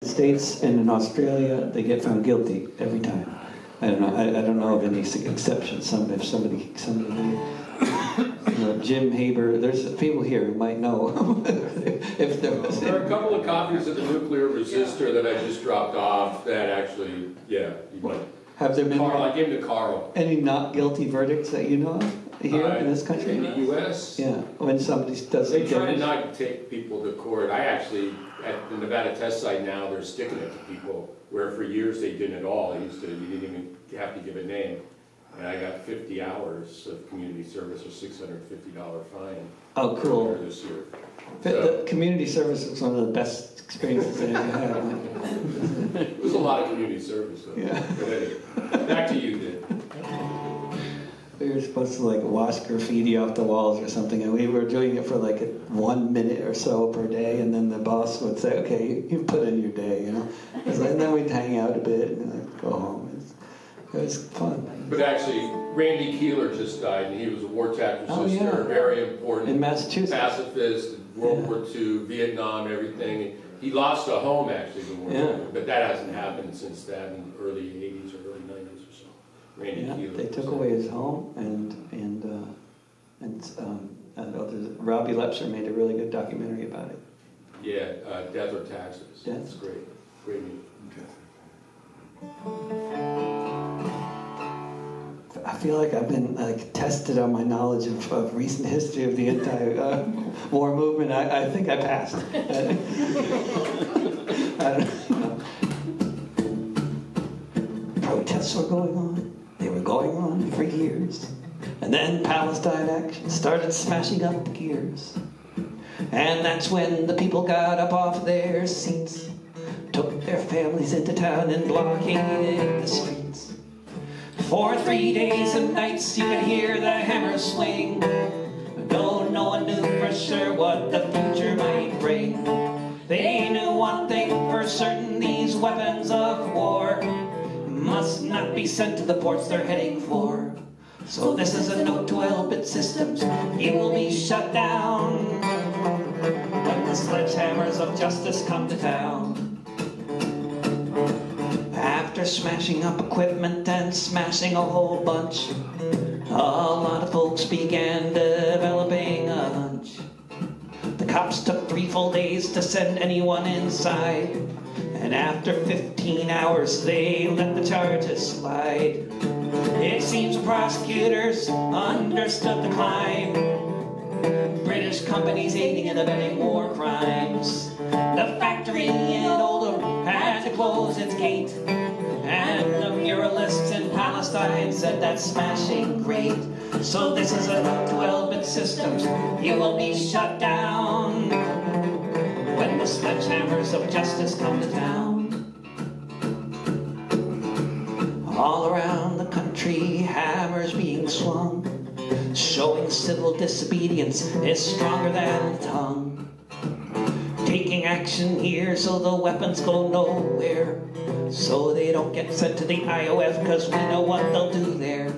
States and in Australia, they get found guilty every time. I don't know. I don't know of any exceptions. If somebody, Jim Haber. There's people here who might know if there was. There are a couple of copies of the nuclear resistor that I just dropped off. That actually, yeah, you might. Have there been Carl? I gave them to Carl. Any not guilty verdicts that you know of here in this country? In the U.S. Yeah, when somebody does. They try to not take people to court. I actually. At the Nevada test site now, they're sticking it to people, where for years they didn't at all. You didn't even have to give a name. And I got 50 hours of community service or $650 fine. Oh, cool. This year. The community service was one of the best experiences I ever had. It was a lot of community service, though. Yeah. But anyway, back to you, Dan. We were supposed to wash graffiti off the walls or something, and we were doing it for 1 minute or so per day, and then the boss would say, "Okay, you put in your day," and then we'd hang out a bit and go home. It was fun. But actually, Randy Keeler just died, and he was a war chapter sister, yeah. very important in Massachusetts, pacifist, World War II, Vietnam, everything. He lost a home actually in World War II, but that hasn't happened since that in the early '80s or early '90s or so. Randy Keeler. They took away his home, and Robbie Lepser made a really good documentary about it. Yeah, Death or Taxes. Death. That's great. Great movie. I feel like I've been tested on my knowledge of recent history of the anti-war movement. I think I passed. I don't know. Protests were going on. They were going on for years. And then Palestine Action started smashing up gears. And that's when the people got up off their seats, took their families into town and blockaded the streets. For 3 days and nights you could hear the hammer swing, though no one knew for sure what the future might bring. They knew one thing for certain: these weapons of war must not be sent to the ports they're heading for. So this is a note to Elbit Systems: you will be shut down when the sledgehammers of justice come to town. After smashing up equipment and smashing a whole bunch, a lot of folks began developing a hunch. The cops took 3 full days to send anyone inside, and after 15 hours they let the charges slide. It seems prosecutors understood the climb: British companies aiding and abetting war crimes. The factory in Oldham had to close its gate, and the muralists in Palestine said that's smashing great. So this is a note to Elbit Systems: you will be shut down when the sledgehammers of justice come to town. All around the country, hammers being swung, showing civil disobedience is stronger than the tongue. Taking action here so the weapons go nowhere, so they don't get sent to the IOF, because we know what they'll do there.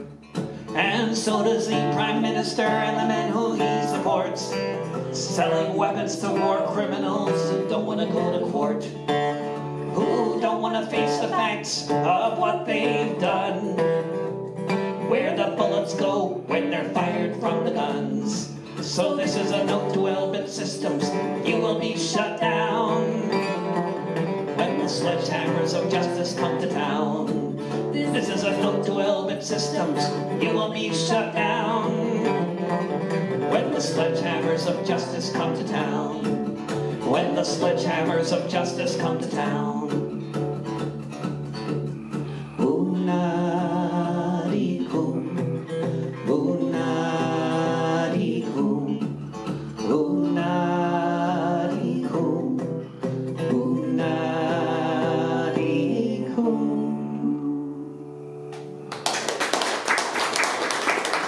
And so does the Prime Minister and the men who he supports, selling weapons to war criminals who don't want to go to court, who don't want to face the facts of what they've done, where the bullets go when they're fired from the guns. So this is a note to Elbit Systems: you will be shut down when the sledgehammers of justice come to town. This is a note to Elbit Systems: you will be shut down when the sledgehammers of justice come to town. When the sledgehammers of justice come to town.